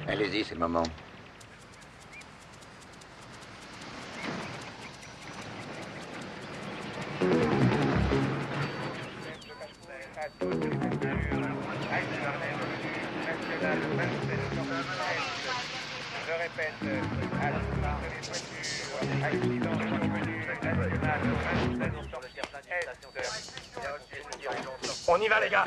Allez-y, c'est le moment. Je répète, accident de voiture, accident de On y va, les gars.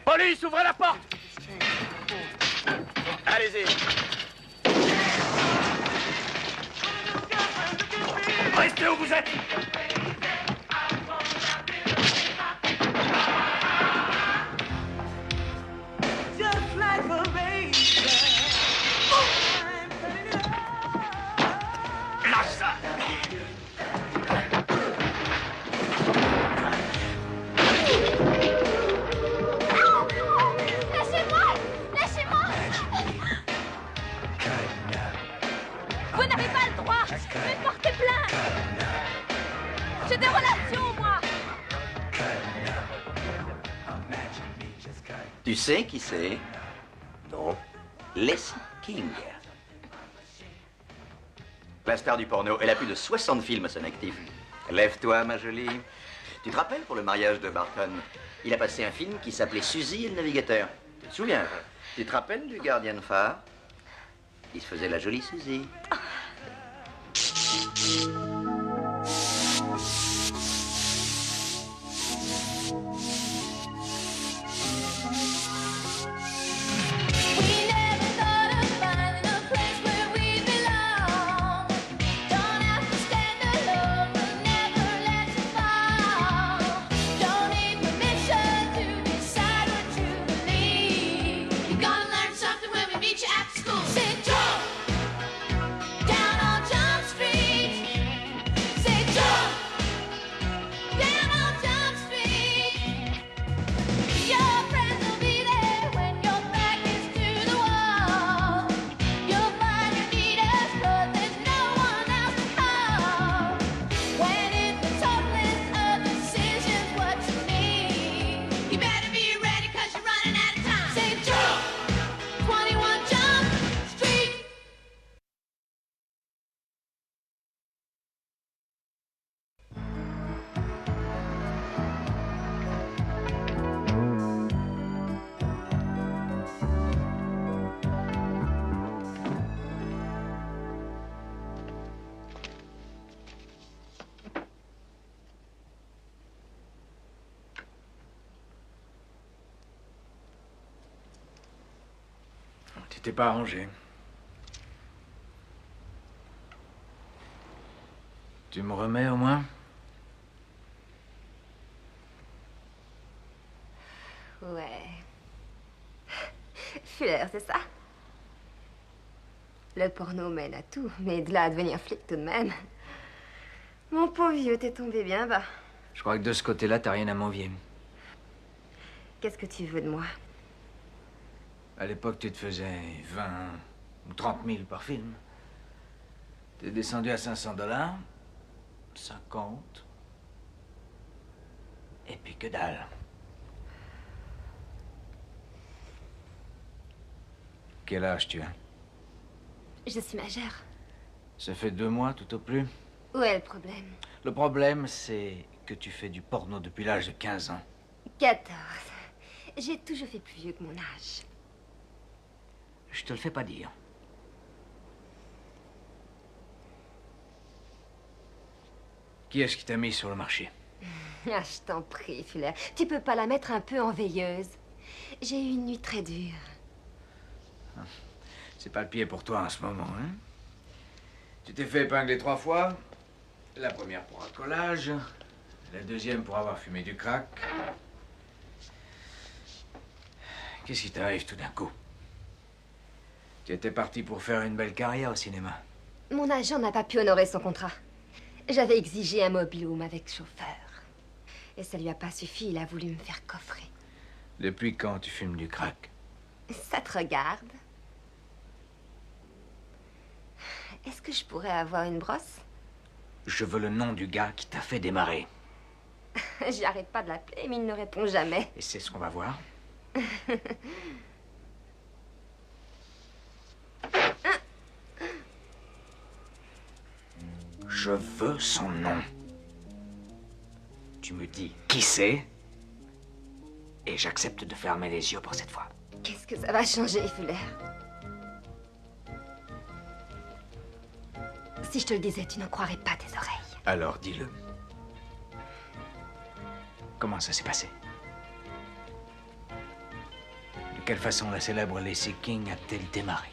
Police, ouvrez la porte! Allez-y! Restez où vous êtes! Lâche ça! Vous n'avez pas le droit de porter plainte. J'ai des relations, moi. Tu sais qui c'est? Non. Leslie King. La star du porno. Elle a plus de 60 films à son actif. Lève-toi, ma jolie. Tu te rappelles pour le mariage de Barton? Il a passé un film qui s'appelait Suzy et le navigateur. Tu te souviens? Tu te rappelles du gardien de phare? Il se faisait la jolie Suzy. Tu t'es pas arrangé. Tu me remets au moins? Ouais. Fuller, c'est ça? Le porno mène à tout, mais de là à devenir flic tout de même. Mon pauvre vieux, t'es tombé bien bas. Je crois que de ce côté-là, t'as rien à m'envier. Qu'est-ce que tu veux de moi? À l'époque, tu te faisais 20 ou 30 000 par film. T'es descendu à 500 $, 50. Et puis que dalle. Quel âge tu as? Je suis majeure. Ça fait 2 mois tout au plus. Où est le problème? Le problème, c'est que tu fais du porno depuis l'âge de 15 ans. 14. J'ai toujours fait plus vieux que mon âge. Je te le fais pas dire. Qui est-ce qui t'a mis sur le marché? Ah, je t'en prie, Fuller. Tu peux pas la mettre un peu en veilleuse? J'ai eu une nuit très dure. C'est pas le pied pour toi en ce moment, hein? Tu t'es fait épingler 3 fois. La première pour un collage. La deuxième pour avoir fumé du crack. Qu'est-ce qui t'arrive tout d'un coup? Tu étais parti pour faire une belle carrière au cinéma. Mon agent n'a pas pu honorer son contrat. J'avais exigé un mobil-home avec chauffeur. Et ça lui a pas suffi, il a voulu me faire coffrer. Depuis quand tu fumes du crack? Ça te regarde? Est-ce que je pourrais avoir une brosse? Je veux le nom du gars qui t'a fait démarrer. J'arrête pas de l'appeler, mais il ne répond jamais. Et c'est ce qu'on va voir. Je veux son nom. Tu me dis qui c'est, et j'accepte de fermer les yeux pour cette fois. Qu'est-ce que ça va changer, Fuller? Si je te le disais, tu n'en croirais pas tes oreilles. Alors dis-le. Comment ça s'est passé? De quelle façon la célèbre Lacey King a-t-elle démarré?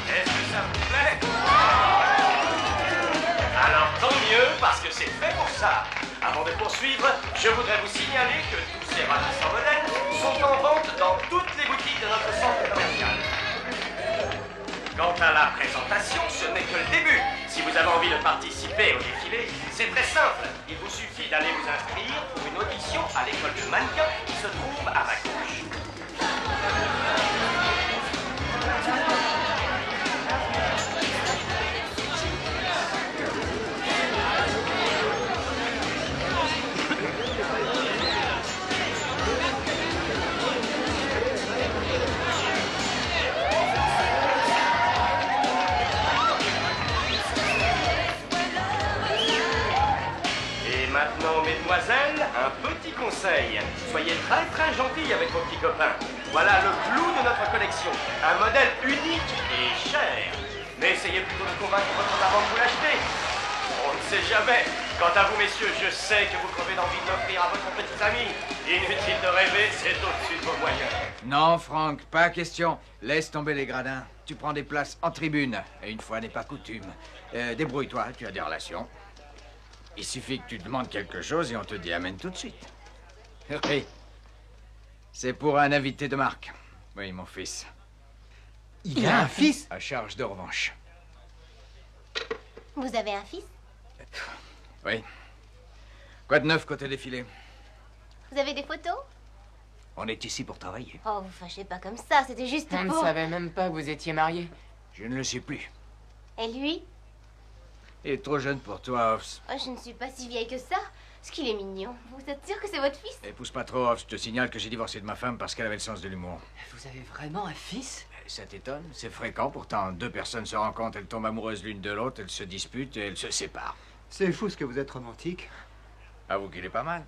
Est-ce que ça vous plaît? Alors tant mieux, parce que c'est fait pour ça. Avant de poursuivre, je voudrais vous signaler que tous ces ravissants modèles sont en vente dans toutes les boutiques de notre centre commercial. Quant à la présentation, ce n'est que le début. Si vous avez envie de participer au défilé, c'est très simple. Il vous suffit d'aller vous inscrire pour une audition à l'école de mannequin qui se trouve à ma gauche. Et maintenant, mesdemoiselles, un petit conseil. Soyez très très gentils avec vos petits copains. Voilà le clou de notre collection. Un modèle unique et cher. Mais essayez plutôt de convaincre votre maman de vous l'acheter. On ne sait jamais. Quant à vous, messieurs, je sais que vous crevez d'envie de l'offrir à votre petite amie. Inutile de rêver, c'est au-dessus de vos moyens. Non, Franck, pas question. Laisse tomber les gradins. Tu prends des places en tribune. Et une fois n'est pas coutume. Débrouille-toi, tu as des relations. Il suffit que tu demandes quelque chose et on te dit amène tout de suite. Oui. C'est pour un invité de marque. Oui, mon fils. Il a un fils? À charge de revanche. Vous avez un fils? Oui. Quoi de neuf côté défilé? Vous avez des photos? On est ici pour travailler. Oh, vous fâchez pas comme ça, c'était juste On ne pour... savait même pas que vous étiez mariés. Je ne le suis plus. Et lui? Il est trop jeune pour toi, Hoffs. Oh, je ne suis pas si vieille que ça. Est-ce qu'il est mignon? Vous êtes sûr que c'est votre fils? Et pousse pas trop, Hoffs. Je te signale que j'ai divorcé de ma femme parce qu'elle avait le sens de l'humour. Vous avez vraiment un fils? Ça t'étonne? C'est fréquent. Pourtant, deux personnes se rencontrent, elles tombent amoureuses l'une de l'autre, elles se disputent et elles se séparent. C'est fou ce que vous êtes romantique. Avoue qu'il est pas mal.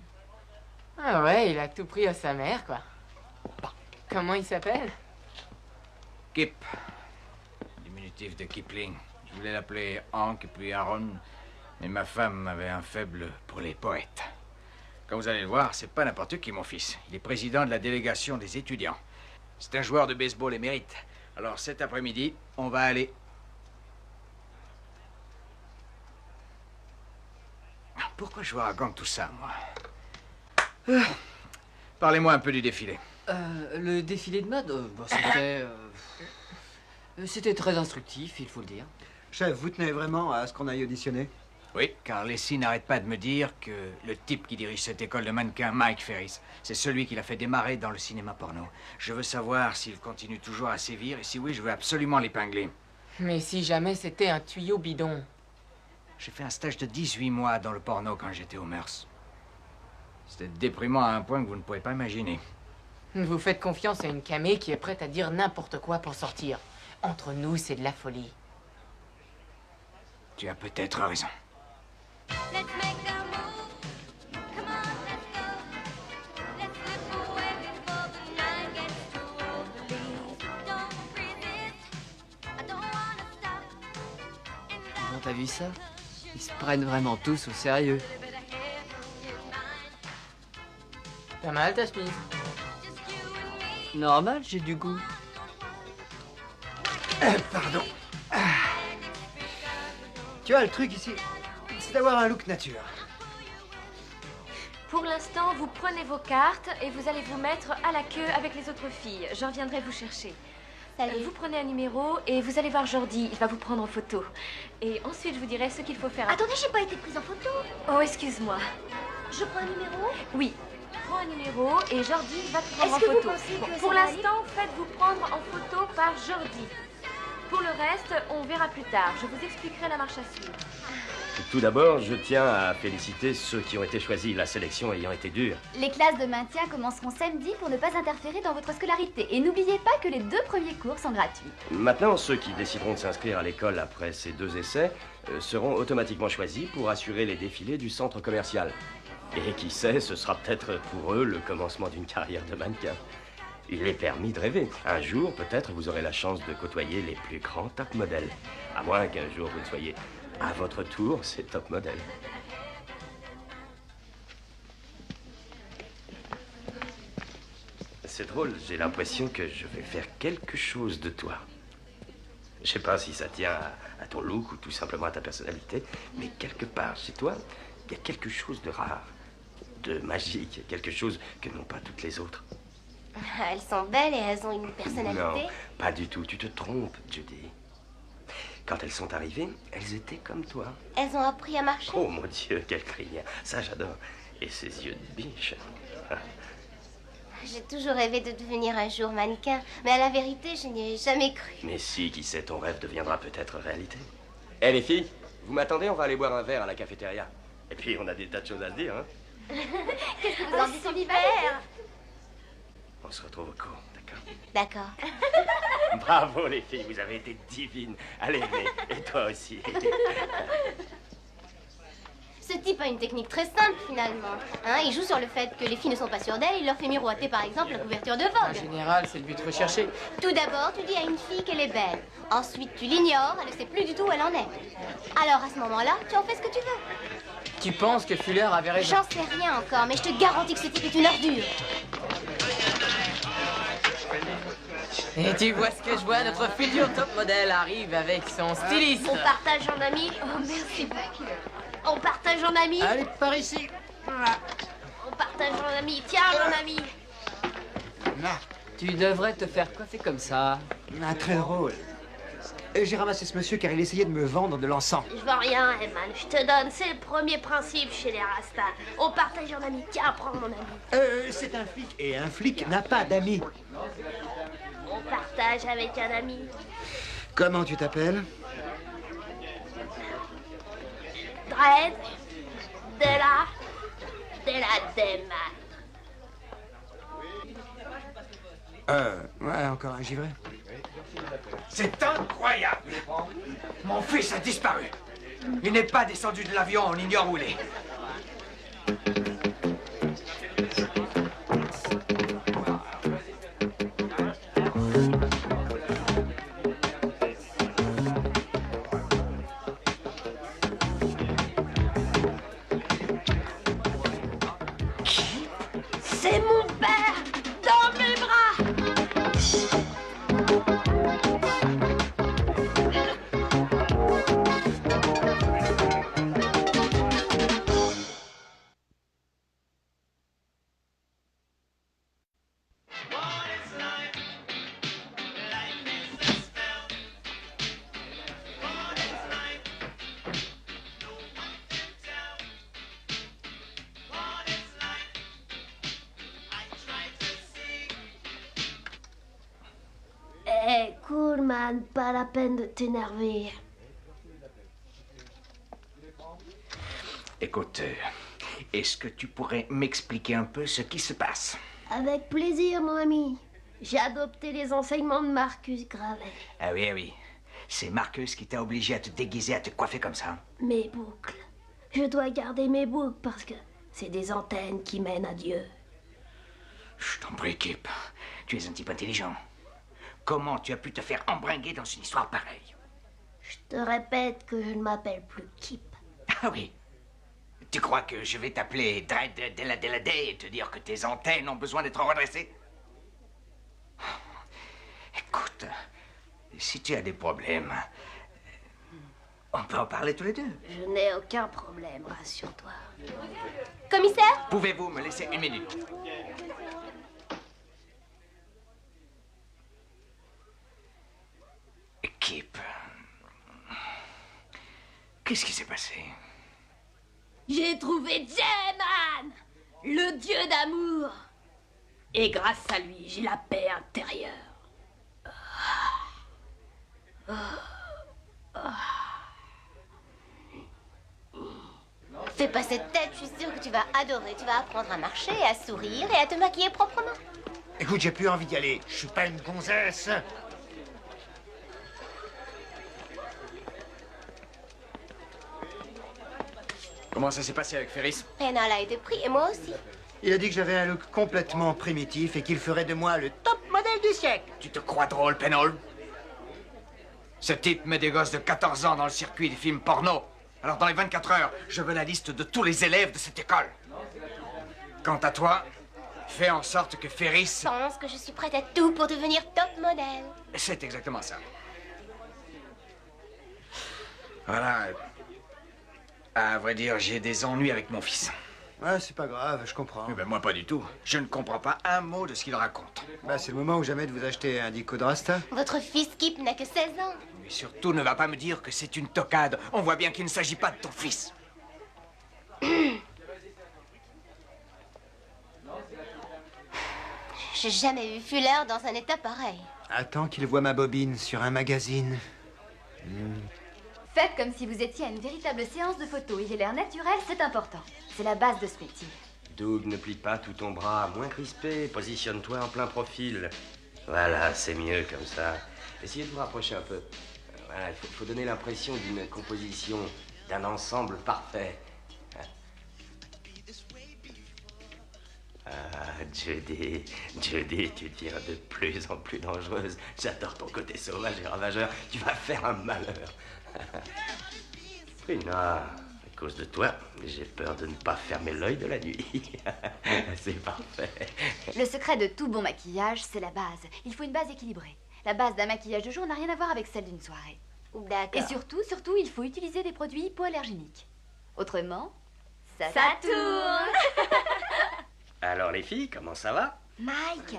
Ah ouais, il a tout pris à sa mère, quoi. Comment il s'appelle? Kip. Diminutif de Kipling. Je voulais l'appeler Hank et puis Aaron, mais ma femme avait un faible pour les poètes. Comme vous allez le voir, c'est pas n'importe qui, mon fils. Il est président de la délégation des étudiants. C'est un joueur de baseball émérite. Alors cet après-midi, on va aller... Pourquoi je vous raconte tout ça, moi? Parlez-moi un peu du défilé. Le défilé de mode, c'était très instructif, il faut le dire. Chef, vous tenez vraiment à ce qu'on aille auditionner? Oui, car Lacey n'arrête pas de me dire que le type qui dirige cette école de mannequins, Mike Ferris, c'est celui qui l'a fait démarrer dans le cinéma porno. Je veux savoir s'il continue toujours à sévir, et si oui, je veux absolument l'épingler. Mais si jamais c'était un tuyau bidon. J'ai fait un stage de 18 mois dans le porno quand j'étais au Meurs. C'était déprimant à un point que vous ne pouvez pas imaginer. Vous faites confiance à une camée qui est prête à dire n'importe quoi pour sortir. Entre nous, c'est de la folie. Tu as peut-être raison. Let's make a move. t'as vu ça? Ils se prennent vraiment tous au sérieux. Pas mal ta chemise. Normal, j'ai du goût. Pardon. Tu vois, le truc ici, c'est d'avoir un look nature. Pour l'instant, vous prenez vos cartes et vous allez vous mettre à la queue avec les autres filles. Je reviendrai vous chercher. Salut. Vous prenez un numéro et vous allez voir Jordi. Il va vous prendre en photo. Et ensuite, je vous dirai ce qu'il faut faire. Attendez, j'ai pas été prise en photo. Oh, excuse-moi. Je prends un numéro. Oui. Prends un numéro et Jordi va te prendre en Est-ce que photo. vous pensez que Pour ça va aller? l'instant, faites-vous prendre en photo par Jordi. Pour le reste, on verra plus tard. Je vous expliquerai la marche à suivre. Tout d'abord, je tiens à féliciter ceux qui ont été choisis, la sélection ayant été dure. Les classes de maintien commenceront samedi pour ne pas interférer dans votre scolarité. Et n'oubliez pas que les 2 premiers cours sont gratuits. Maintenant, ceux qui décideront de s'inscrire à l'école après ces 2 essais seront automatiquement choisis pour assurer les défilés du centre commercial. Et qui sait, ce sera peut-être pour eux le commencement d'une carrière de mannequin. Il est permis de rêver. Un jour, peut-être, vous aurez la chance de côtoyer les plus grands top modèles. À moins qu'un jour, vous ne soyez à votre tour ces top modèles. C'est drôle, j'ai l'impression que je vais faire quelque chose de toi. Je sais pas si ça tient à ton look ou tout simplement à ta personnalité, mais quelque part chez toi, il y a quelque chose de rare, de magique, quelque chose que n'ont pas toutes les autres. Elles sont belles et elles ont une personnalité. Non, pas du tout, tu te trompes, Judy. Quand elles sont arrivées, elles étaient comme toi. Elles ont appris à marcher. Oh mon Dieu, quelle crinière, ça j'adore. Et ses yeux de biche. J'ai toujours rêvé de devenir un jour mannequin, mais à la vérité, je n'y ai jamais cru. Mais si, qui sait, ton rêve deviendra peut-être réalité. Eh les filles, vous m'attendez, on va aller boire un verre à la cafétéria. Et puis on a des tas de choses à se dire, hein. Qu'est-ce que vous en dites, Oliver? On se retrouve au cours, d'accord? D'accord. Bravo les filles, vous avez été divines. Allez, venez, et toi aussi. Ce type a une technique très simple, finalement. Hein, il joue sur le fait que les filles ne sont pas sûres d'elles. Il leur fait miroiter, par exemple, la couverture de En Vogue. général, c'est le but recherché. Tout d'abord, tu dis à une fille qu'elle est belle. Ensuite, tu l'ignores, elle ne sait plus du tout où elle en est. Alors, à ce moment-là, tu en fais ce que tu veux. Tu penses que Fuller avait raison? J'en sais rien encore, mais je te garantis que ce type est une ordure. Et tu vois ce que je vois, notre futur top modèle arrive avec son styliste. On partage en amis. Oh, merci beaucoup. On partage en amis. Allez, par ici. On partage en amis. Tiens, mon ami. Là. Tu devrais te faire coiffer comme ça. Ah, très drôle. J'ai ramassé ce monsieur car il essayait de me vendre de l'encens. Je vends rien, Eman. Je te donne. C'est le premier principe chez les Rastas. On partage en amis. Tiens, prends mon ami. C'est un flic. Et un flic n'a pas d'amis. On partage avec un ami. Comment tu t'appelles? Dredd. De la Dema. Ouais, encore un givré. C'est incroyable! Mon fils a disparu. Il n'est pas descendu de l'avion, on ignore où il est. C'est mon père dans mes bras. Eh, cool, man. Pas la peine de t'énerver. Écoute, est-ce que tu pourrais m'expliquer un peu ce qui se passe? Avec plaisir, mon ami. J'ai adopté les enseignements de Marcus Gravel. Ah oui, ah oui. C'est Marcus qui t'a obligé à te déguiser, à te coiffer comme ça. Mes boucles. Je dois garder mes boucles parce que c'est des antennes qui mènent à Dieu. Je t'en prie, Kip. Tu es un type intelligent. Comment tu as pu te faire embringuer dans une histoire pareille? Je te répète que je ne m'appelle plus Kip. Ah oui. Tu crois que je vais t'appeler Dread Day et te dire que tes antennes ont besoin d'être redressées? Écoute, si tu as des problèmes, on peut en parler tous les deux. Je n'ai aucun problème, rassure-toi. Commissaire? Pouvez-vous me laisser une minute? Kip, qu'est-ce qui s'est passé? J'ai trouvé J-Man, le dieu d'amour. Et grâce à lui, j'ai la paix intérieure. Fais pas cette tête, je suis sûre que tu vas adorer. Tu vas apprendre à marcher, à sourire et à te maquiller proprement. Écoute, j'ai plus envie d'y aller. Je suis pas une gonzesse. Comment ça s'est passé avec Ferris? Penal a été pris et moi aussi. Il a dit que j'avais un look complètement primitif et qu'il ferait de moi le top modèle du siècle. Tu te crois drôle, Penhall? Ce type met des gosses de 14 ans dans le circuit des films porno. Alors dans les 24 heures, je veux la liste de tous les élèves de cette école. Quant à toi, fais en sorte que Ferris... Je pense que je suis prête à tout pour devenir top modèle. C'est exactement ça. Voilà. À vrai dire, j'ai des ennuis avec mon fils. Ouais, c'est pas grave, je comprends. Eh ben, moi, pas du tout. Je ne comprends pas un mot de ce qu'il raconte. Bah, c'est le moment ou jamais de vous acheter un dico de Rasta. Votre fils Kip n'a que 16 ans. Mais surtout, ne va pas me dire que c'est une toquade. On voit bien qu'il ne s'agit pas de ton fils. J'ai jamais vu Fuller dans un état pareil. Attends qu'il voit ma bobine sur un magazine. Faites comme si vous étiez à une véritable séance de photos. Il ait l'air naturel, c'est important. C'est la base de ce métier. Doug, ne plie pas tout ton bras, moins crispé, positionne-toi en plein profil. Voilà, c'est mieux comme ça. Essayez de vous rapprocher un peu. Voilà, il faut donner l'impression d'une composition, d'un ensemble parfait. Ah, Judy, tu deviens de plus en plus dangereuse. J'adore ton côté sauvage et ravageur. Tu vas faire un malheur. Frina, à cause de toi, j'ai peur de ne pas fermer l'œil de la nuit. C'est parfait. Le secret de tout bon maquillage, c'est la base. Il faut une base équilibrée. La base d'un maquillage de jour n'a rien à voir avec celle d'une soirée. D'accord. Et surtout, il faut utiliser des produits hypoallergéniques. Autrement, ça tourne. Alors les filles, comment ça va? Mike,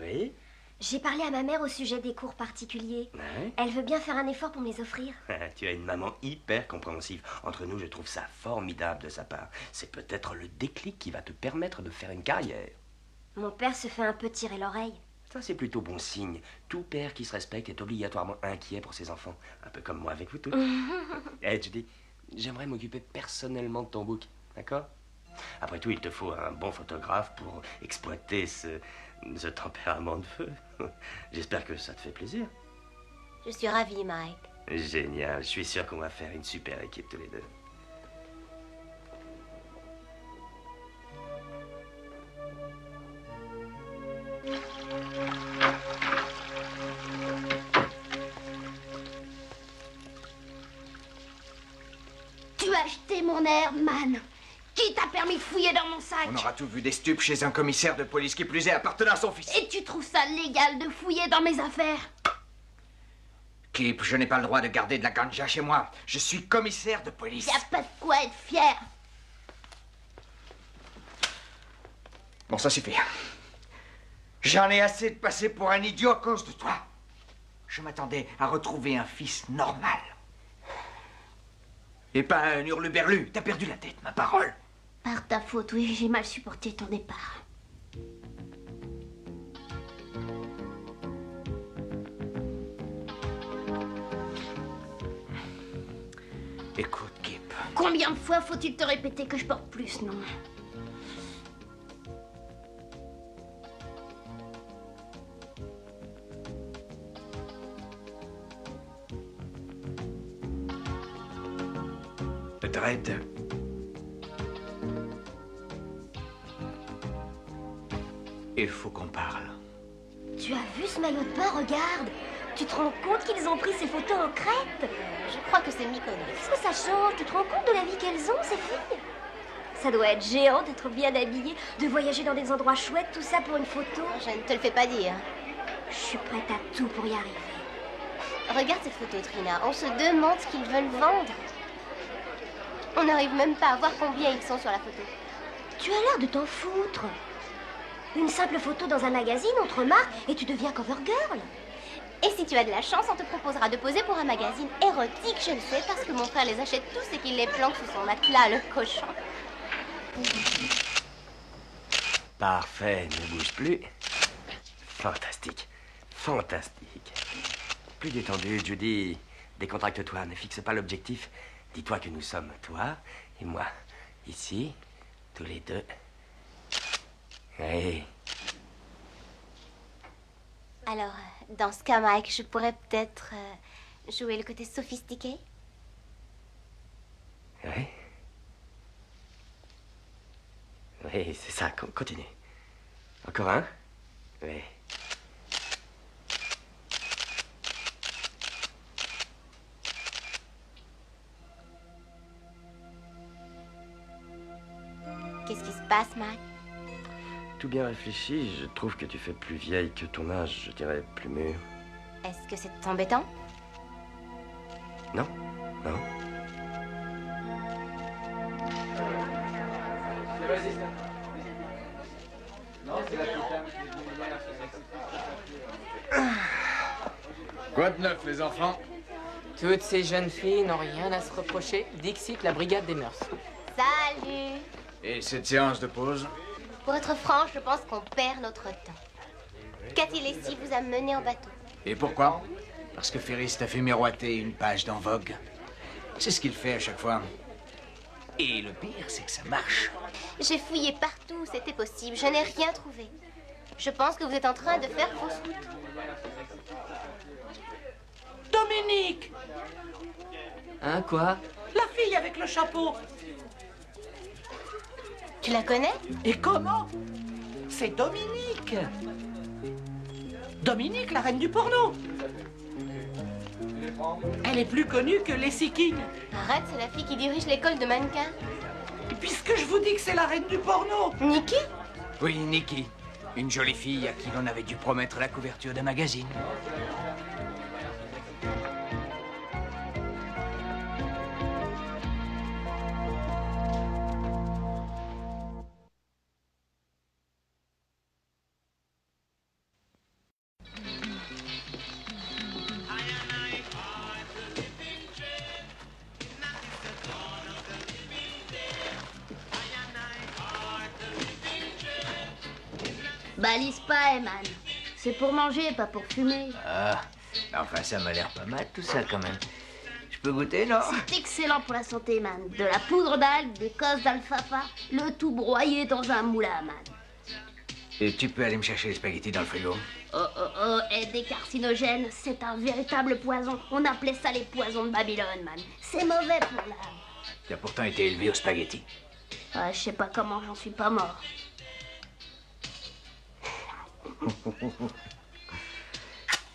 Oui? j'ai parlé à ma mère au sujet des cours particuliers. Ouais? Elle veut bien faire un effort pour me les offrir. Tu as une maman hyper compréhensive. Entre nous, je trouve ça formidable de sa part. C'est peut-être le déclic qui va te permettre de faire une carrière. Mon père se fait un peu tirer l'oreille. Ça, c'est plutôt bon signe. Tout père qui se respecte est obligatoirement inquiet pour ses enfants. Un peu comme moi avec vous tous. Eh, Judy, j'aimerais m'occuper personnellement de ton bouc. D'accord? Après tout, il te faut un bon photographe pour exploiter ce tempérament de feu. J'espère que ça te fait plaisir. Je suis ravie, Mike. Génial. Je suis sûr qu'on va faire une super équipe tous les deux. Tu as acheté mon air, man. Qui t'a permis de fouiller dans mon sac? On aura tout vu des stupes chez un commissaire de police qui plus est appartenant à son fils. Et tu trouves ça légal de fouiller dans mes affaires? Kip, je n'ai pas le droit de garder de la ganja chez moi. Je suis commissaire de police. Y a pas de quoi être fier. Bon, ça suffit. J'en ai assez de passer pour un idiot à cause de toi. Je m'attendais à retrouver un fils normal. Et pas un hurluberlu. T'as perdu la tête, ma parole. Par ta faute, oui, j'ai mal supporté ton départ. Écoute, Kip. Combien de fois faut-il te répéter que je porte plus, non? Dread. Il faut qu'on parle. Tu as vu ce maillot de bain, regarde. Tu te rends compte qu'ils ont pris ces photos en Crète? Je crois que c'est Mykonos. Qu'est-ce que ça change? Tu te rends compte de la vie qu'elles ont, ces filles? Ça doit être géant d'être bien habillée, de voyager dans des endroits chouettes, tout ça pour une photo. Je ne te le fais pas dire. Je suis prête à tout pour y arriver. Regarde cette photo, Trina. On se demande ce qu'ils veulent vendre. On n'arrive même pas à voir combien ils sont sur la photo. Tu as l'air de t'en foutre. Une simple photo dans un magazine, on te remarque et tu deviens cover girl. Et si tu as de la chance, on te proposera de poser pour un magazine érotique, je le sais, parce que mon frère les achète tous et qu'il les planque sous son matelas, le cochon. Parfait, ne bouge plus. Fantastique. Fantastique. Plus détendu, Judy. Décontracte-toi, ne fixe pas l'objectif. Dis-toi que nous sommes toi et moi. Ici, tous les deux. Oui. Alors, dans ce cas, Mike, je pourrais peut-être jouer le côté sophistiqué? Oui. Oui, c'est ça, continue. Encore un? Oui. Qu'est-ce qui se passe, Mike? Tout bien réfléchi, je trouve que tu fais plus vieille que ton âge, je dirais plus mûr. Est-ce que c'est embêtant? Non? Non? Quoi de neuf, les enfants? Toutes ces jeunes filles n'ont rien à se reprocher. Dixit, la brigade des mœurs. Salut! Et cette séance de pause? Pour être franche, je pense qu'on perd notre temps. Cathy Lacey vous a mené en bateau. Et pourquoi? Parce que Ferris t'a fait miroiter une page dans Vogue. C'est ce qu'il fait à chaque fois. Et le pire, c'est que ça marche. J'ai fouillé partout où c'était possible. Je n'ai rien trouvé. Je pense que vous êtes en train de faire fausse route. Dominique! Hein, quoi? La fille avec le chapeau. Tu la connais? Et comment? C'est Dominique. Dominique, la reine du porno. Elle est plus connue que Lacey King. Arrête, c'est la fille qui dirige l'école de mannequins. Puisque je vous dis que c'est la reine du porno. Nikki? Oui, Nikki. Une jolie fille à qui l'on avait dû promettre la couverture d'un magazine. Balise pas, Eman. C'est pour manger, pas pour fumer. Ah, enfin ça m'a l'air pas mal tout ça quand même. Je peux goûter, non? C'est excellent pour la santé, Eman. De la poudre d'algues, des cosses d'alfalfa, le tout broyé dans un moulin, Eman. Et tu peux aller me chercher les spaghettis dans le frigo? Oh, et des carcinogènes, c'est un véritable poison. On appelait ça les poisons de Babylone, man. C'est mauvais pour l'âme. Tu as pourtant été élevé aux spaghettis. Je sais pas comment j'en suis pas mort.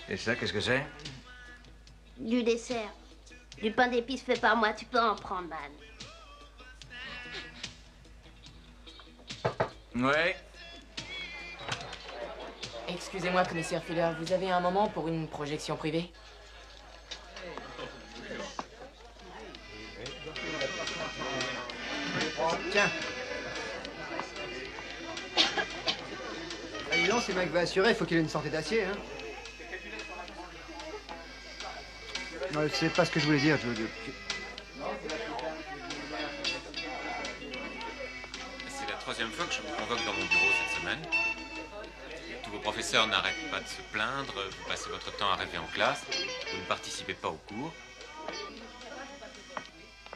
Et ça, qu'est-ce que c'est? Du dessert. Du pain d'épices fait par moi, tu peux en prendre, man. Ouais. Excusez-moi, commissaire Fuller, vous avez un moment pour une projection privée? Tiens. Allez, non, c'est Mike va assurer, il faut qu'il ait une santé d'acier, hein. Non, c'est pas ce que je voulais dire, C'est la troisième fois que je vous convoque dans mon bureau cette semaine. Tous vos professeurs n'arrêtent pas de se plaindre, vous passez votre temps à rêver en classe, vous ne participez pas aux cours.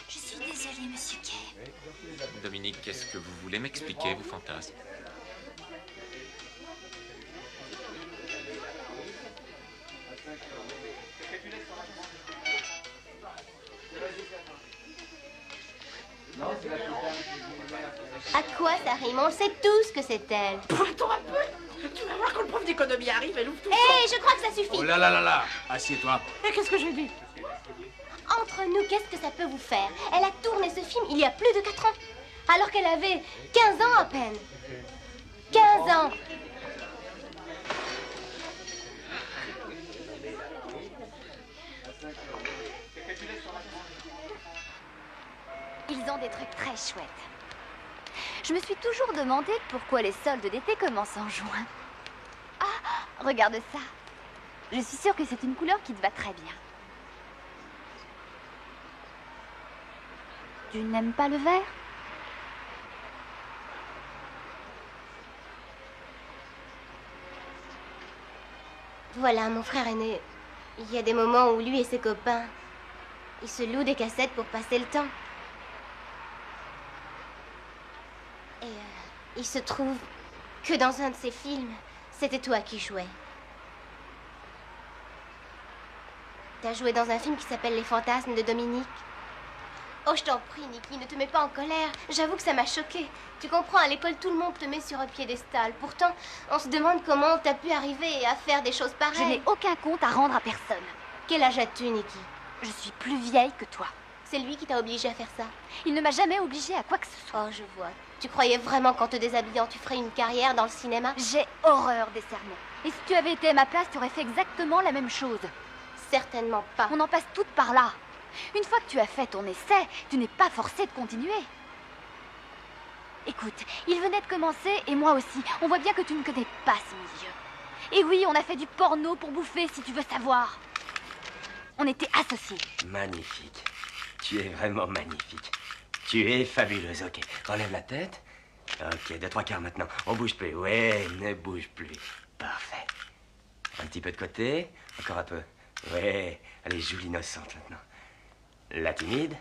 Je suis désolée, monsieur Kay. Dominique, qu'est-ce que vous voulez m'expliquer, vos fantasmes? À quoi ça rime? On sait tous que c'est elle. Pointe-toi un peu. Tu vas voir quand le prof d'économie arrive, elle ouvre tout. Hé, je crois que ça suffit. Oh là là là là. Assieds-toi. Et qu'est-ce que j'ai dit? Entre nous, qu'est-ce que ça peut vous faire? Elle a tourné ce film il y a plus de 4 ans. Alors qu'elle avait 15 ans à peine. 15 ans. Ils ont des trucs très chouettes. Je me suis toujours demandé pourquoi les soldes d'été commencent en juin. Ah, regarde ça. Je suis sûre que c'est une couleur qui te va très bien. Tu n'aimes pas le vert? Voilà, mon frère aîné. Il y a des moments où lui et ses copains, ils se louent des cassettes pour passer le temps. Et il se trouve que dans un de ces films, c'était toi qui jouais. T'as joué dans un film qui s'appelle Les Fantasmes de Dominique. Oh, je t'en prie, Nikki, ne te mets pas en colère. J'avoue que ça m'a choquée. Tu comprends, à l'école, tout le monde te met sur un piédestal. Pourtant, on se demande comment t'as pu arriver à faire des choses pareilles. Je n'ai aucun compte à rendre à personne. Quel âge as-tu, Nikki? Je suis plus vieille que toi. C'est lui qui t'a obligée à faire ça? Il ne m'a jamais obligée à quoi que ce soit. Oh, je vois. Tu croyais vraiment qu'en te déshabillant, tu ferais une carrière dans le cinéma? J'ai horreur des sermons. Et si tu avais été à ma place, tu aurais fait exactement la même chose. Certainement pas. On en passe toutes par là. Une fois que tu as fait ton essai, tu n'es pas forcé de continuer. Écoute, il venait de commencer et moi aussi. On voit bien que tu ne connais pas ce milieu. Et oui, on a fait du porno pour bouffer, si tu veux savoir. On était associés. Magnifique. Tu es vraiment magnifique. Tu es fabuleuse. Ok, relève la tête. Ok, 2-3 quarts maintenant. On bouge plus. Ouais, ne bouge plus. Parfait. Un petit peu de côté. Encore un peu. Ouais, allez, joue l'innocente maintenant. La timide.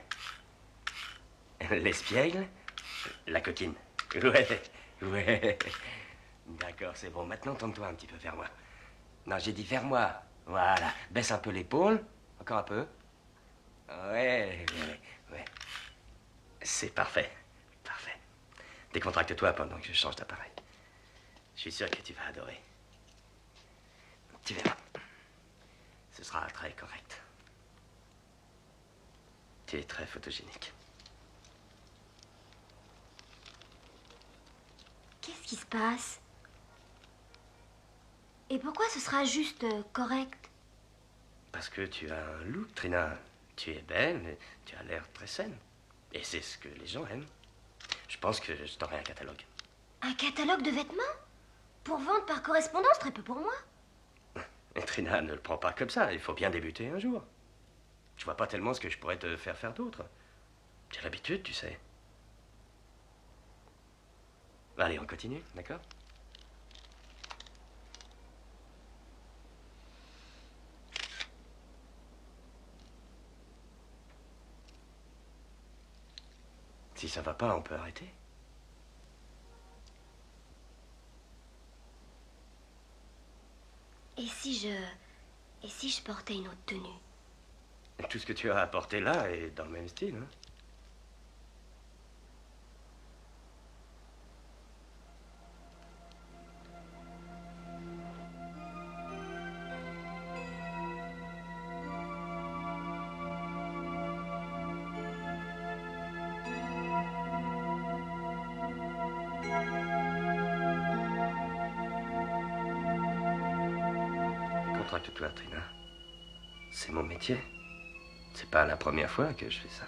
L'espiègle. La coquine. Ouais, ouais. D'accord, c'est bon. Maintenant, tourne-toi un petit peu vers moi. Non, j'ai dit vers moi. Voilà. Baisse un peu l'épaule. Encore un peu. Ouais, ouais, ouais. C'est parfait. Parfait. Décontracte-toi pendant que je change d'appareil. Je suis sûr que tu vas adorer. Tu verras. Ce sera très correct. Tu es très photogénique. Qu'est-ce qui se passe? Et pourquoi ce sera juste correct? Parce que tu as un look, Trina. Tu es belle, et tu as l'air très saine. Et c'est ce que les gens aiment. Je pense que je t'aurai un catalogue. Un catalogue de vêtements? Pour vendre par correspondance, très peu pour moi. Et Trina, ne le prends pas comme ça. Il faut bien débuter un jour. Je vois pas tellement ce que je pourrais te faire faire d'autre. J'ai l'habitude, tu sais. Allez, on continue, d'accord? Si ça va pas, on peut arrêter. Et si je portais une autre tenue? Tout ce que tu as apporté là est dans le même style, hein? Décontracte-toi, Trina. C'est mon métier. C'est pas la première fois que je fais ça.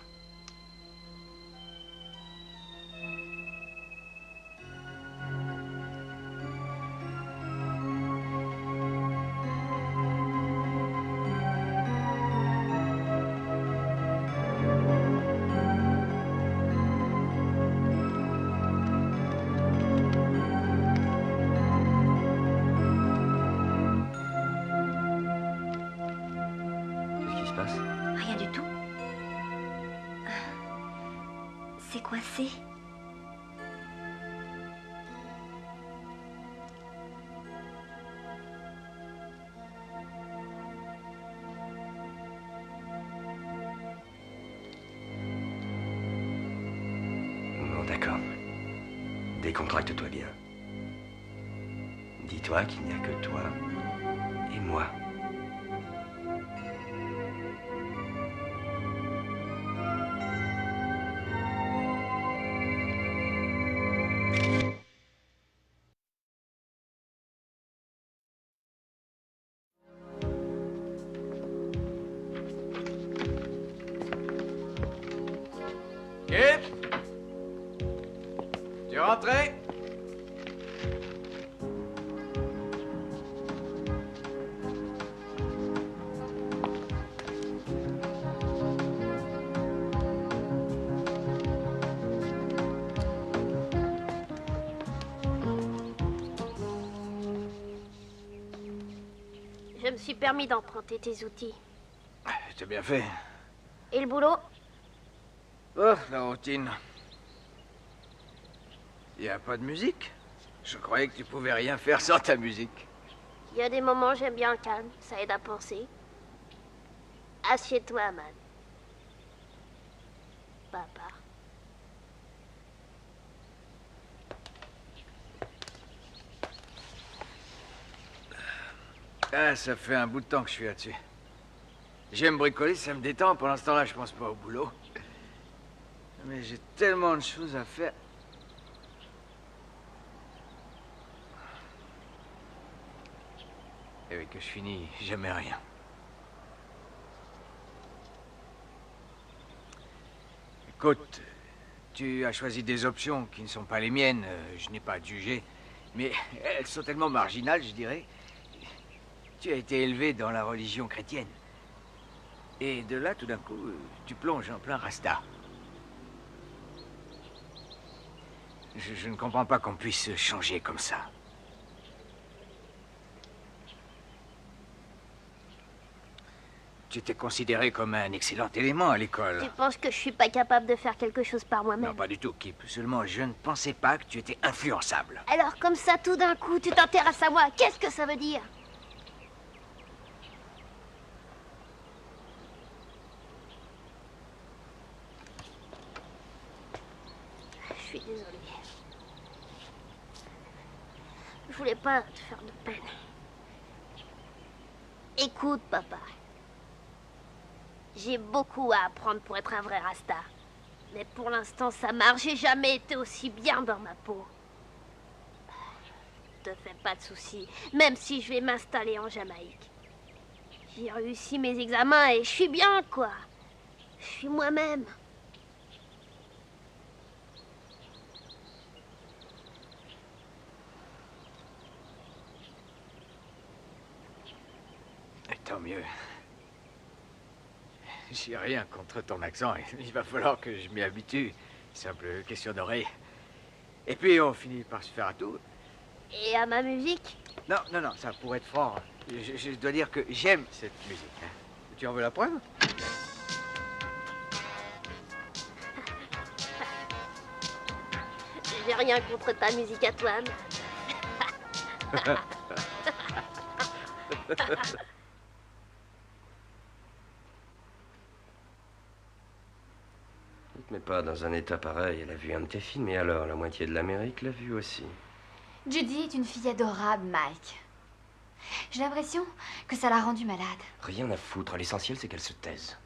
Qu'est-ce qui se passe? Rien du tout. C'est coincé. Bon, d'accord. Décontracte-toi bien. Dis-toi qu'il n'y a que toi et moi. Kip? Tu es rentré? Je me suis permis d'emprunter tes outils. C'est bien fait. Et le boulot? Oh, la routine. Il n'y a pas de musique? Je croyais que tu pouvais rien faire sans ta musique. Il y a des moments, j'aime bien le calme. Ça aide à penser. Assieds-toi, man. Papa. Ah, ça fait un bout de temps que je suis là-dessus. J'aime bricoler, ça me détend. Pendant ce temps-là, je pense pas au boulot. Mais j'ai tellement de choses à faire. Et oui, que je finis jamais rien. Écoute, tu as choisi des options qui ne sont pas les miennes. Je n'ai pas à te juger. Mais elles sont tellement marginales, je dirais. Tu as été élevé dans la religion chrétienne. Et de là, tout d'un coup, tu plonges en plein rasta. Je ne comprends pas qu'on puisse changer comme ça. Tu étais considéré comme un excellent élément à l'école. Tu penses que je suis pas capable de faire quelque chose par moi-même? Non, pas du tout, Kip. Seulement, je ne pensais pas que tu étais influençable. Alors, comme ça, tout d'un coup, tu t'intéresses à moi. Qu'est-ce que ça veut dire? Je suis désolée. Je voulais pas te faire de peine. Écoute, papa. J'ai beaucoup à apprendre pour être un vrai Rasta. Mais pour l'instant, ça marche. J'ai jamais été aussi bien dans ma peau. Te fais pas de soucis, même si je vais m'installer en Jamaïque. J'ai réussi mes examens et je suis bien, quoi. Je suis moi-même. Tant mieux. J'ai rien contre ton accent. Il va falloir que je m'y habitue. Simple question d'oreille. Et puis on finit par se faire un tour. Et à ma musique? Non, non, non, ça pourrait être franc. Je dois dire que j'aime cette musique. Tu en veux la preuve? J'ai rien contre ta musique à toi. Mais pas dans un état pareil. Elle a vu un de tes films, et alors, la moitié de l'Amérique l'a vu aussi. Judy est une fille adorable, Mike. J'ai l'impression que ça l'a rendue malade. Rien à foutre. L'essentiel, c'est qu'elle se taise.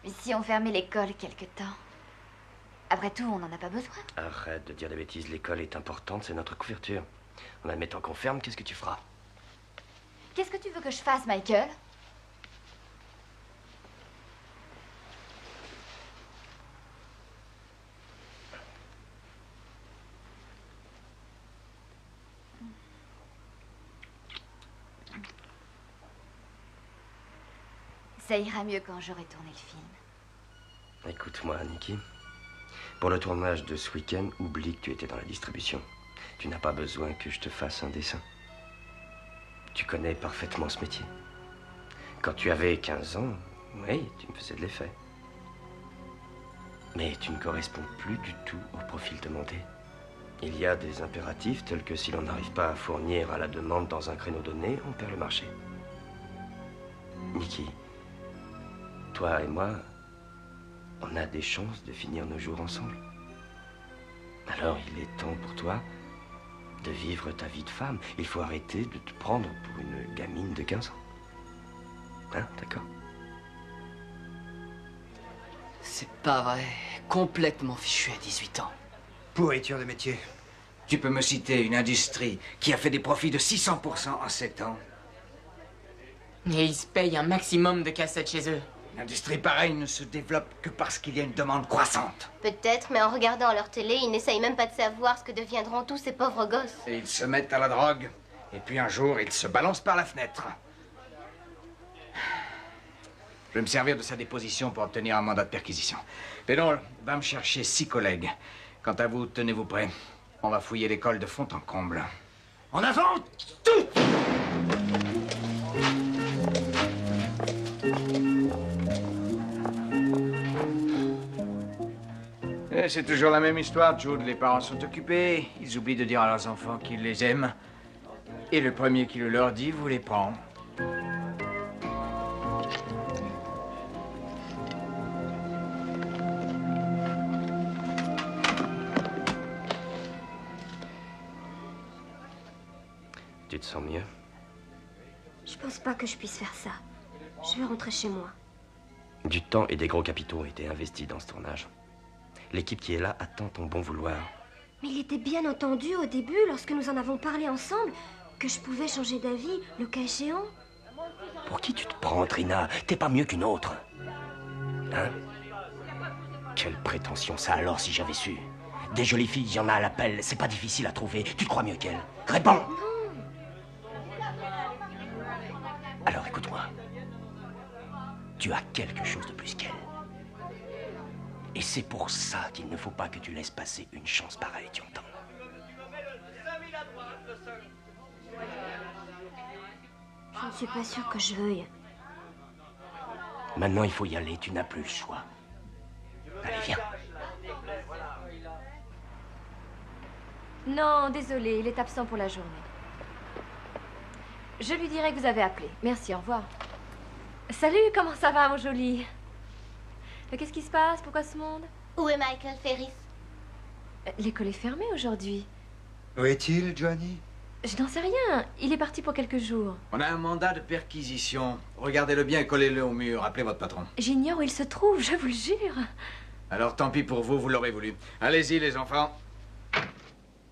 Mais si on fermait l'école quelque temps? Après tout, on n'en a pas besoin. Arrête de dire des bêtises. L'école est importante, c'est notre couverture. En admettant qu'on ferme, qu'est-ce que tu feras? Qu'est-ce que tu veux que je fasse, Michael? Ça ira mieux quand j'aurai tourné le film. Écoute-moi, Nikki. Pour le tournage de ce week-end, oublie que tu étais dans la distribution. Tu n'as pas besoin que je te fasse un dessin. Tu connais parfaitement ce métier. Quand tu avais 15 ans, oui, tu me faisais de l'effet. Mais tu ne corresponds plus du tout au profil demandé. Il y a des impératifs tels que si l'on n'arrive pas à fournir à la demande dans un créneau donné, on perd le marché. Nikki, toi et moi, on a des chances de finir nos jours ensemble. Alors il est temps pour toi de vivre ta vie de femme. Il faut arrêter de te prendre pour une gamine de 15 ans. Hein, d'accord? C'est pas vrai. Complètement fichu à 18 ans. Pourriture de métier. Tu peux me citer une industrie qui a fait des profits de 600% en 7 ans? Et ils se payent un maximum de cassettes chez eux. Une industrie pareille ne se développe que parce qu'il y a une demande croissante. Peut-être, mais en regardant leur télé, ils n'essayent même pas de savoir ce que deviendront tous ces pauvres gosses. Et ils se mettent à la drogue. Et puis un jour, ils se balancent par la fenêtre. Je vais me servir de sa déposition pour obtenir un mandat de perquisition. Pénol, va me chercher 6 collègues. Quant à vous, tenez-vous prêts. On va fouiller l'école de fond en comble. En avant, tout! Et c'est toujours la même histoire, Jude. Les parents sont occupés. Ils oublient de dire à leurs enfants qu'ils les aiment. Et le premier qui le leur dit vous les prend. Tu te sens mieux? Je pense pas que je puisse faire ça. Je vais rentrer chez moi. Du temps et des gros capitaux ont été investis dans ce tournage. L'équipe qui est là attend ton bon vouloir. Mais il était bien entendu au début, lorsque nous en avons parlé ensemble, que je pouvais changer d'avis, le cas échéant. Pour qui tu te prends, Trina? T'es pas mieux qu'une autre. Hein? Quelle prétention ça alors, si j'avais su. Des jolies filles, il y en a à l'appel. C'est pas difficile à trouver. Tu te crois mieux qu'elles? Réponds! Alors écoute-moi. Tu as quelque chose de plus qu'elle. Et c'est pour ça qu'il ne faut pas que tu laisses passer une chance pareille, tu entends? Je ne suis pas sûre que je veuille. Maintenant, il faut y aller. Tu n'as plus le choix. Allez, viens. Non, désolé, il est absent pour la journée. Je lui dirai que vous avez appelé. Merci, au revoir. Salut, comment ça va, mon joli? Qu'est-ce qui se passe? Pourquoi ce monde? Où est Michael Ferris? L'école est fermée aujourd'hui. Où est-il, Johnny? Je n'en sais rien. Il est parti pour quelques jours. On a un mandat de perquisition. Regardez-le bien et collez-le au mur. Appelez votre patron. J'ignore où il se trouve, je vous le jure. Alors tant pis pour vous, vous l'aurez voulu. Allez-y, les enfants.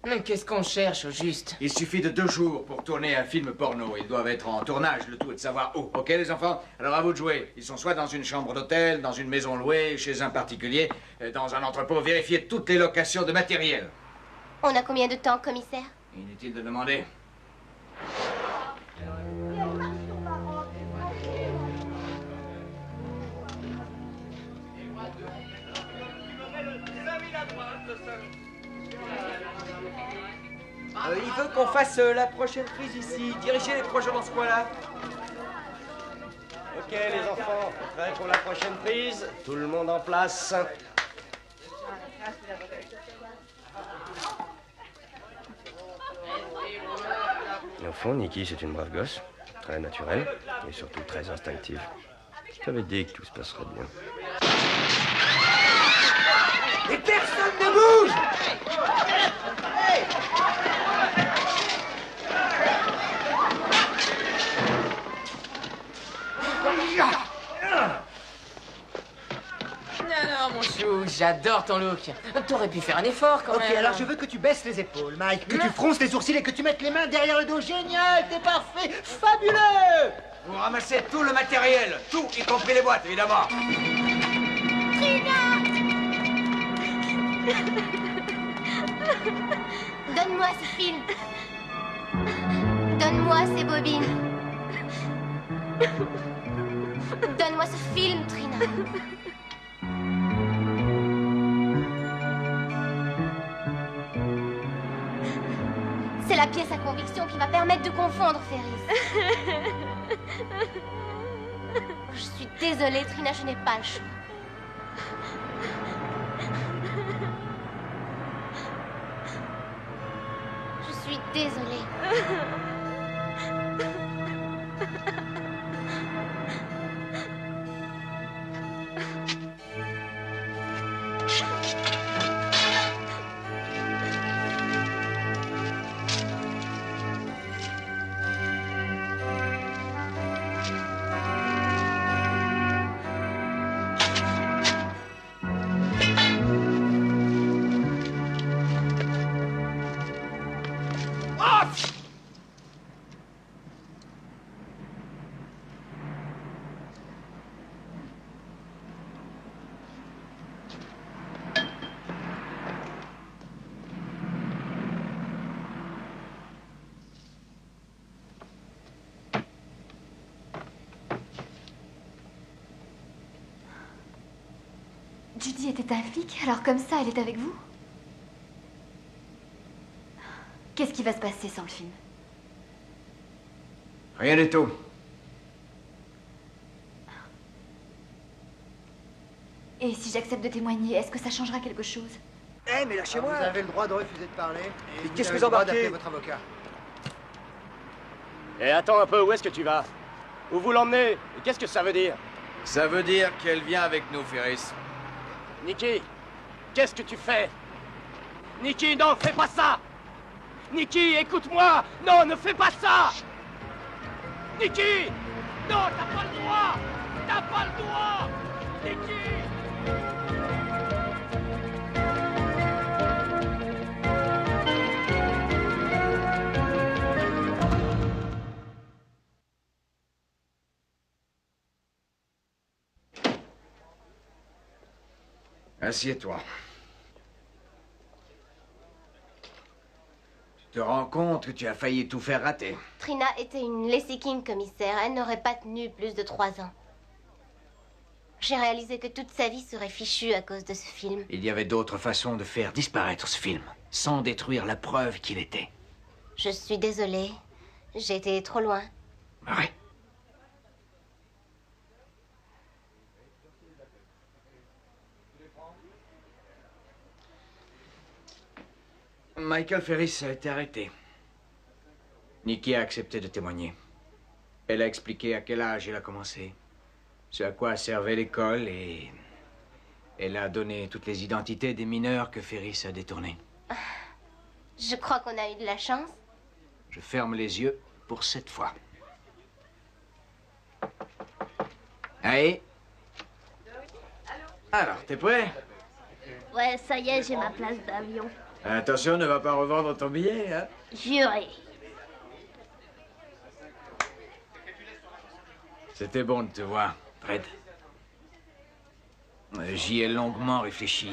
Mais qu'est-ce qu'on cherche, au juste? Il suffit de 2 jours pour tourner un film porno. Ils doivent être en tournage, le tout est de savoir où. Ok, les enfants? Alors à vous de jouer. Ils sont soit dans une chambre d'hôtel, dans une maison louée, chez un particulier, dans un entrepôt. Vérifiez toutes les locations de matériel. On a combien de temps, commissaire? Inutile de demander. Il veut qu'on fasse la prochaine prise ici. Dirigez les projets dans ce coin-là. Ok, les enfants, prêts pour la prochaine prise? Tout le monde en place. Au fond, Nikki, c'est une brave gosse. Très naturelle et surtout très instinctive. Je t'avais dit que tout se passerait bien. Et personne ne bouge! Non, mon chou, j'adore ton look. T'aurais pu faire un effort quand même. Ok, alors je veux que tu baisses les épaules, Mike, que tu fronces les sourcils et que tu mettes les mains derrière le dos. Génial, t'es parfait, fabuleux! Vous ramassez tout le matériel, tout, y compris les boîtes, évidemment. Donne-moi ce film. Donne-moi ces bobines. Donne-moi ce film, Trina. C'est la pièce à conviction qui va permettre de confondre Ferris. Je suis désolée, Trina, je n'ai pas le choix. Je suis désolée. Judy était un flic, alors comme ça, elle est avec vous? Qu'est-ce qui va se passer sans le film? Rien du tout. Et si j'accepte de témoigner, est-ce que ça changera quelque chose? Eh, mais lâchez-moi. Vous avez le droit de refuser de parler. Et qu'est-ce que vous vous avez le droit embarquez? d'appeler votre avocat. Et attends un peu, où est-ce que tu vas? Où vous l'emmenez? Et qu'est-ce que ça veut dire? Ça veut dire qu'elle vient avec nous, Ferris. Nikki, qu'est-ce que tu fais? Nikki, non, fais pas ça! Nikki, écoute-moi! Non, ne fais pas ça! Nikki! Non, t'as pas le droit! T'as pas le droit! Nikki! Assieds-toi. Tu te rends compte que tu as failli tout faire rater. Trina était une Leslie King commissaire. Elle n'aurait pas tenu plus de 3 ans. J'ai réalisé que toute sa vie serait fichue à cause de ce film. Il y avait d'autres façons de faire disparaître ce film, sans détruire la preuve qu'il était. Je suis désolée. J'ai été trop loin. Ouais. Michael Ferris a été arrêté. Nikki a accepté de témoigner. Elle a expliqué à quel âge elle a commencé, ce à quoi servait l'école et elle a donné toutes les identités des mineurs que Ferris a détournés. Je crois qu'on a eu de la chance. Je ferme les yeux pour cette fois. Allez. Alors, t'es prêt? Ouais, ça y est, j'ai ma place d'avion. Attention, ne va pas revendre ton billet, hein? Juré. C'était bon de te voir, Fred. J'y ai longuement réfléchi.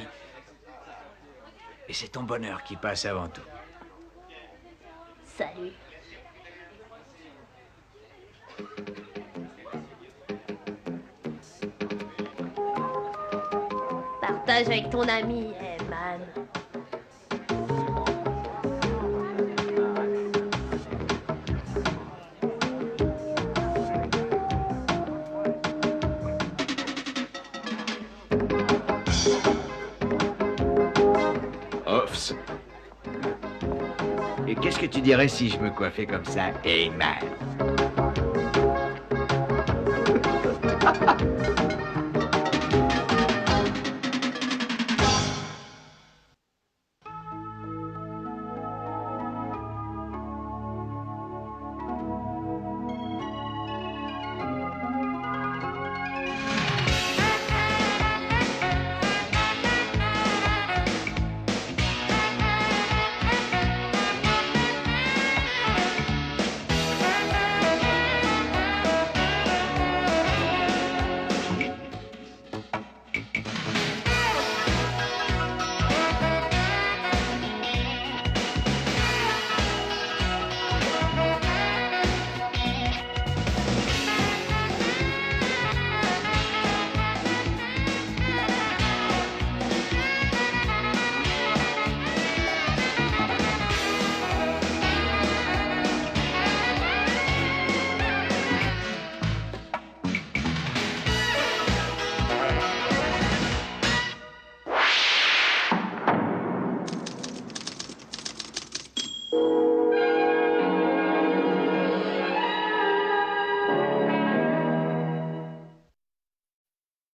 Et c'est ton bonheur qui passe avant tout. Salut. Partage avec ton ami, man. Offs. Et qu'est-ce que tu dirais si je me coiffais comme ça, Heyman?